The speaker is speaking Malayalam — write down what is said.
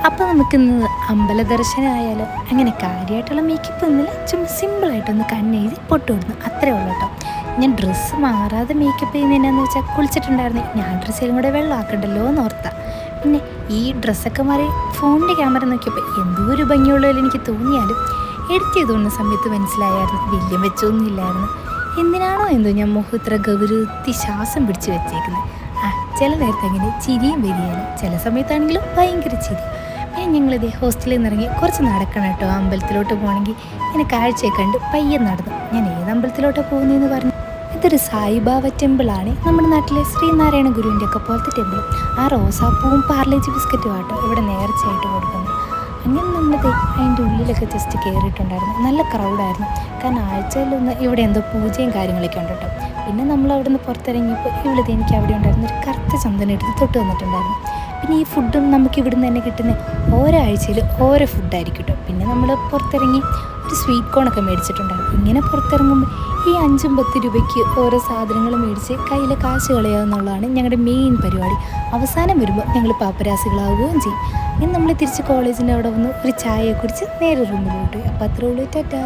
അപ്പോൾ നമുക്കിന്ന് അമ്പല ദർശനമായാലോ. അങ്ങനെ കാര്യമായിട്ടുള്ള മേക്കപ്പ് ഒന്നുമില്ല, ചുമ്മാ സിമ്പിളായിട്ടൊന്ന് കണ്ണെഴുതി പൊട്ടുവിടുന്നു, അത്രേ ഉള്ളൂ കേട്ടോ. ഞാൻ ഡ്രസ്സ് മാറാതെ മേക്കപ്പ് ചെയ്യുന്നതിനാന്ന് വെച്ചാൽ കുളിച്ചിട്ടുണ്ടായിരുന്നു, ഞാൻ ഡ്രസ്സിലും കൂടെ വെള്ളമാക്കണ്ടല്ലോ എന്ന് ഓർത്താ. പിന്നെ ഈ ഡ്രസ്സൊക്കെ മാറി ഫോണിൻ്റെ ക്യാമറ നോക്കിയപ്പോൾ എന്തോ ഒരു ഭംഗിയുള്ളതിൽ എനിക്ക് തോന്നിയാലും എഡിറ്റ് ചെയ്ത് കൊണ്ട സമയത്ത് മനസ്സിലായായിരുന്നു വലിയ വെച്ചൊന്നുമില്ലായിരുന്നു. എന്തിനാണോ എന്തോ ഞാൻ മുഖം ഇത്ര ഗൗരവത്തി ശ്വാസം പിടിച്ച് വെച്ചേക്കുന്നത്. ചില നേരത്തെ അങ്ങനെ ചിരിയും വരികയാണ്, ചില സമയത്താണെങ്കിലും ഭയങ്കര ചിരി. പിന്നെ ഞങ്ങളിത് ഹോസ്റ്റലിൽ നിന്ന് ഇറങ്ങി കുറച്ച് നടക്കണം കേട്ടോ, അമ്പലത്തിലോട്ട് പോകണമെങ്കിൽ. ഇങ്ങനെ കാഴ്ചയൊക്കെ കണ്ട് പയ്യെ നടന്നു. ഞാൻ ഏത് അമ്പലത്തിലോട്ടാണ് പോകുന്നതെന്ന് പറഞ്ഞു. ഇതൊരു സായിബാബ ടെമ്പിളാണ്, നമ്മുടെ നാട്ടിലെ ശ്രീനാരായണ ഗുരുവിൻ്റെ ഒക്കെ പോലത്തെ ടെമ്പിൾ. ആ റോസാപ്പൂവും പാർലേജ് ബിസ്ക്കറ്റും ആട്ടോ ഇവിടെ നേർച്ചയായിട്ട് കൊടുക്കുന്നത്. അങ്ങനെ നമ്മളിത് അതിൻ്റെ ഉള്ളിലൊക്കെ ജസ്റ്റ് കയറിയിട്ടുണ്ടായിരുന്നു. നല്ല ക്രൗഡായിരുന്നു, കാരണം ആഴ്ചയിലൊന്ന് ഇവിടെ എന്തോ പൂജയും കാര്യങ്ങളൊക്കെ ഉണ്ട് കേട്ടോ. പിന്നെ നമ്മൾ അവിടെ നിന്ന് പുറത്തിറങ്ങിയപ്പോൾ ഇവിടുത്തെ എനിക്ക് അവിടെ ഉണ്ടായിരുന്ന ഒരു കറുത്ത ചന്ദനം എടുത്ത് തൊട്ട് വന്നിട്ടുണ്ടായിരുന്നു. പിന്നെ ഈ ഫുഡും നമുക്ക് ഇവിടുന്ന് തന്നെ കിട്ടുന്ന ഓരോ ആഴ്ചയിൽ ഓരോ ഫുഡായിരിക്കും കേട്ടോ. പിന്നെ നമ്മൾ പുറത്തിറങ്ങി ഒരു സ്വീറ്റ് കോണൊക്കെ മേടിച്ചിട്ടുണ്ടായിരുന്നു. ഇങ്ങനെ പുറത്തിറങ്ങുമ്പോൾ ഈ 5-10 രൂപയ്ക്ക് ഓരോ സാധനങ്ങൾ മേടിച്ച് കയ്യിലെ കാശ് കളയുക എന്നുള്ളതാണ് ഞങ്ങളുടെ മെയിൻ പരിപാടി. അവസാനം വരുമ്പോൾ ഞങ്ങൾ പാപ്പരാസികളാവുകയും ചെയ്യും. ഇനി നമ്മൾ തിരിച്ച് കോളേജിൻ്റെ അവിടെ വന്ന് ഒരു ചായ കുടിച്ച് നേരെ റൂമിലോട്ട്. അപ്പോൾ അത്രേ ഉള്ളൂ, ടാറ്റാ.